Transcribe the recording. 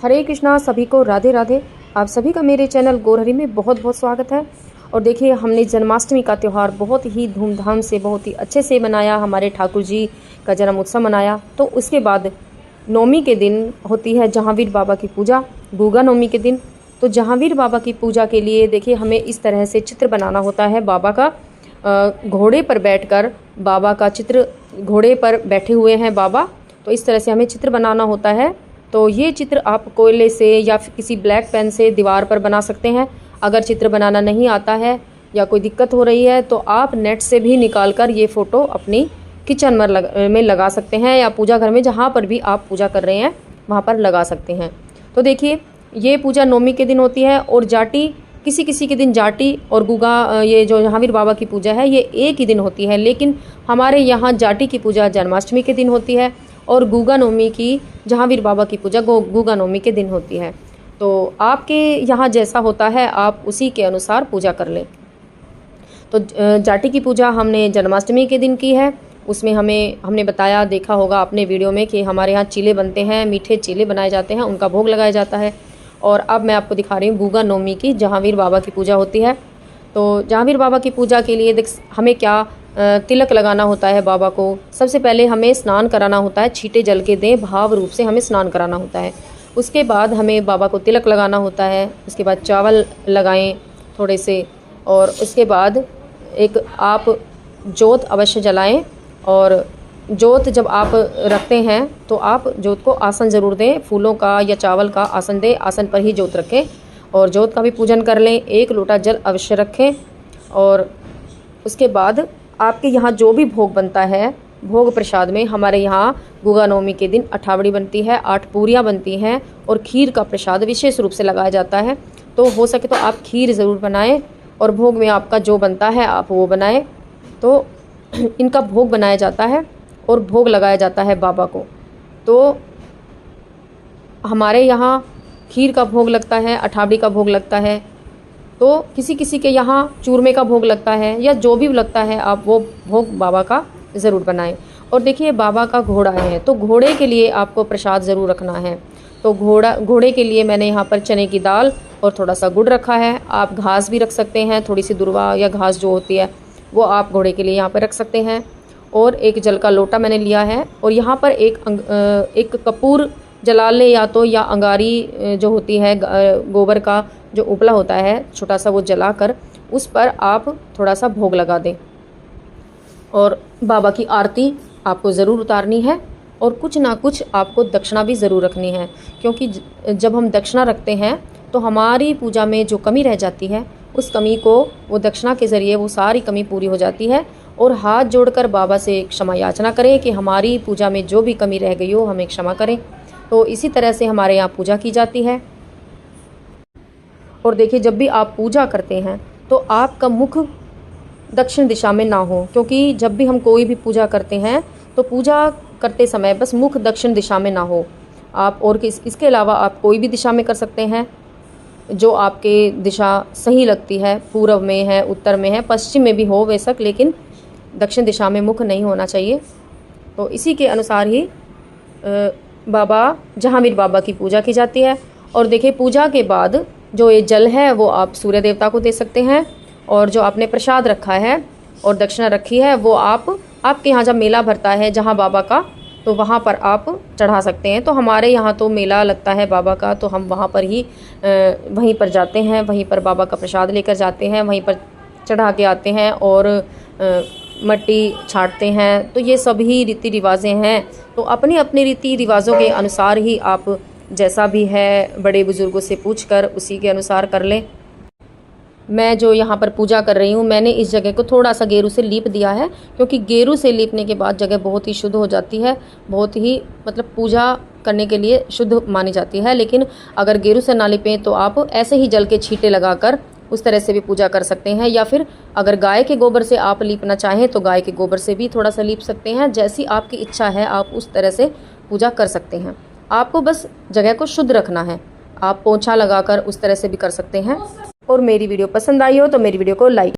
हरे कृष्णा, सभी को राधे राधे। आप सभी का मेरे चैनल गौरहरी में बहुत बहुत स्वागत है। और देखिए, हमने जन्माष्टमी का त्यौहार बहुत ही धूमधाम से, बहुत ही अच्छे से मनाया। हमारे ठाकुर जी का जन्म उत्सव मनाया। तो उसके बाद नवमी के दिन होती है जहांवीर बाबा की पूजा, गुगा नवमी के दिन। तो जहांवीर बाबा की पूजा के लिए देखिए, हमें इस तरह से चित्र बनाना होता है बाबा का। घोड़े पर बैठकर बाबा का चित्र, घोड़े पर बैठे हुए हैं बाबा, तो इस तरह से हमें चित्र बनाना होता है। तो ये चित्र आप कोयले से या फिर किसी ब्लैक पेन से दीवार पर बना सकते हैं। अगर चित्र बनाना नहीं आता है या कोई दिक्कत हो रही है तो आप नेट से भी निकाल कर ये फ़ोटो अपनी किचन में लगा सकते हैं, या पूजा घर में जहाँ पर भी आप पूजा कर रहे हैं वहाँ पर लगा सकते हैं। तो देखिए, ये पूजा नवमी के दिन होती है। और जाटी, किसी किसी के दिन जाटी और गुगा, ये जो जहांवीर बाबा की पूजा है, ये एक ही दिन होती है। लेकिन हमारे यहाँ जाटी की पूजा जन्माष्टमी के दिन होती है और गुगा नवमी की, जहांवीर बाबा की पूजा गुगा नवमी के दिन होती है। तो आपके यहाँ जैसा होता है आप उसी के अनुसार पूजा कर लें। तो जाटी की पूजा हमने जन्माष्टमी के दिन की है। उसमें हमने बताया, देखा होगा आपने वीडियो में, कि हमारे यहाँ चीले बनते हैं, मीठे चीले बनाए जाते हैं, उनका भोग लगाया जाता है। और अब मैं आपको दिखा रही हूँ गुगा नवमी की, जहांवीर बाबा की पूजा होती है। तो जहांवीर बाबा की पूजा के लिए हमें क्या तिलक लगाना होता है बाबा को। सबसे पहले हमें स्नान कराना होता है, छींटे जल के दें, भाव रूप से हमें स्नान कराना होता है। उसके बाद हमें बाबा को तिलक लगाना होता है। उसके बाद चावल लगाएं थोड़े से, और उसके बाद एक आप जोत अवश्य जलाएं। और जोत जब आप रखते हैं तो आप जोत को आसन ज़रूर दें, फूलों का या चावल का आसन दें, आसन पर ही जोत रखें। और जोत का भी पूजन कर लें, एक लोटा जल अवश्य रखें। और उसके बाद आपके यहाँ जो भी भोग बनता है, भोग प्रसाद में हमारे यहाँ गुगा नवमी के दिन अठावड़ी बनती है, 8 पूरियाँ बनती हैं, और खीर का प्रसाद विशेष रूप से लगाया जाता है। तो हो सके तो आप खीर ज़रूर बनाएं, और भोग में आपका जो बनता है आप वो बनाएं। तो इनका भोग बनाया जाता है और भोग लगाया जाता है बाबा को। तो हमारे यहाँ खीर का भोग लगता है, अठावड़ी का भोग लगता है, तो किसी किसी के यहाँ चूरमे का भोग लगता है, या जो भी लगता है आप वो भोग बाबा का ज़रूर बनाएं। और देखिए, बाबा का घोड़ा है, तो घोड़े के लिए आपको प्रसाद ज़रूर रखना है। तो घोड़े के लिए मैंने यहाँ पर चने की दाल और थोड़ा सा गुड़ रखा है। आप घास भी रख सकते हैं, थोड़ी सी दुर्वा या घास जो होती है वो आप घोड़े के लिए यहाँ पर रख सकते हैं। और एक जल का लोटा मैंने लिया है, और यहाँ पर एक कपूर जला लें, या अंगारी जो होती है, गोबर का जो उपला होता है छोटा सा, वो जलाकर उस पर आप थोड़ा सा भोग लगा दें। और बाबा की आरती आपको ज़रूर उतारनी है, और कुछ ना कुछ आपको दक्षिणा भी ज़रूर रखनी है। क्योंकि जब हम दक्षिणा रखते हैं तो हमारी पूजा में जो कमी रह जाती है, उस कमी को वो दक्षिणा के ज़रिए वो सारी कमी पूरी हो जाती है। और हाथ जोड़कर बाबा से क्षमा याचना करें कि हमारी पूजा में जो भी कमी रह गई हो हमें क्षमा करें। तो इसी तरह से हमारे यहाँ पूजा की जाती है। और देखिए, जब भी आप पूजा करते हैं तो आपका मुख दक्षिण दिशा में ना हो, क्योंकि जब भी हम कोई भी पूजा करते हैं तो पूजा करते समय बस मुख दक्षिण दिशा में ना हो। आप और इसके अलावा आप कोई भी दिशा में कर सकते हैं, जो आपके दिशा सही लगती है। पूर्व में है, उत्तर में है, पश्चिम में भी हो बेशक, लेकिन दक्षिण दिशा में मुख नहीं होना चाहिए। तो इसी के अनुसार ही बाबा जहांवीर बाबा की पूजा की जाती है। और देखिए, पूजा के बाद जो ये जल है वो आप सूर्य देवता को दे सकते हैं, और जो आपने प्रसाद रखा है और दक्षिणा रखी है वो आपके यहाँ जब मेला भरता है जहाँ बाबा का, तो वहाँ पर आप चढ़ा सकते हैं। तो हमारे यहाँ तो मेला लगता है बाबा का, तो हम वहाँ पर ही वहीं पर जाते हैं, वहीं पर बाबा का प्रसाद लेकर जाते हैं, वहीं पर चढ़ा के आते हैं और मट्टी छाँटते हैं। तो ये सभी रीति रिवाजें हैं। तो अपनी अपनी रीति रिवाजों के अनुसार ही आप जैसा भी है बड़े बुजुर्गों से पूछकर उसी के अनुसार कर लें। मैं जो यहाँ पर पूजा कर रही हूँ, मैंने इस जगह को थोड़ा सा गेरू से लीप दिया है, क्योंकि गेरू से लीपने के बाद जगह बहुत ही शुद्ध हो जाती है, बहुत ही मतलब पूजा करने के लिए शुद्ध मानी जाती है। लेकिन अगर गेरू से ना लिपें तो आप ऐसे ही जल के छींटे लगाकर उस तरह से भी पूजा कर सकते हैं, या फिर अगर गाय के गोबर से आप लीपना चाहें तो गाय के गोबर से भी थोड़ा सा लीप सकते हैं। जैसी आपकी इच्छा है आप उस तरह से पूजा कर सकते हैं। आपको बस जगह को शुद्ध रखना है। आप पोंछा लगाकर उस तरह से भी कर सकते हैं। और मेरी वीडियो पसंद आई हो तो मेरी वीडियो को लाइक